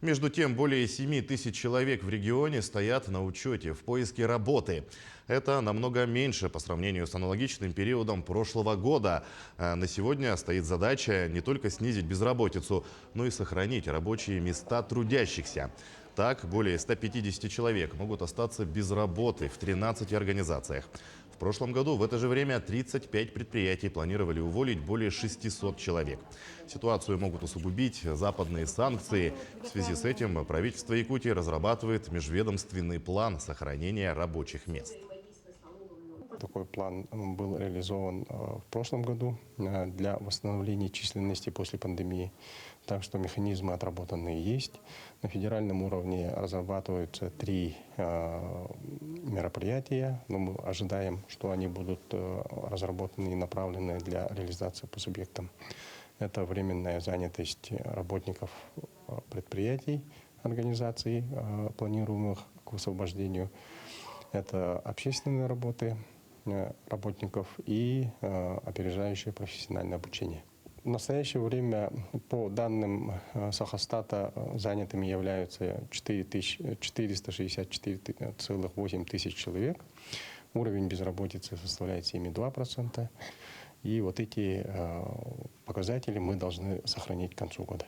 Между тем, более 7 тысяч человек в регионе стоят на учете в поиске работы. Это намного меньше по сравнению с аналогичным периодом прошлого года. На сегодня стоит задача не только снизить безработицу, но и сохранить рабочие места трудящихся. Так, более 150 человек могут остаться без работы в 13 организациях. В прошлом году в это же время 35 предприятий планировали уволить более 600 человек. Ситуацию могут усугубить западные санкции. В связи с этим правительство Якутии разрабатывает межведомственный план сохранения рабочих мест. Такой план был реализован в прошлом году для восстановления численности после пандемии. Так что механизмы отработанные есть. На федеральном уровне разрабатываются 3 мероприятия. Но мы ожидаем, что они будут разработаны и направлены для реализации по субъектам. Это временная занятость работников предприятий, организаций, планируемых к освобождению. Это общественные работы работников и опережающее профессиональное обучение. В настоящее время, по данным Сахастата, занятыми являются 464,8 тысяч человек. Уровень безработицы составляет 7,2%. И вот эти показатели мы должны сохранить к концу года.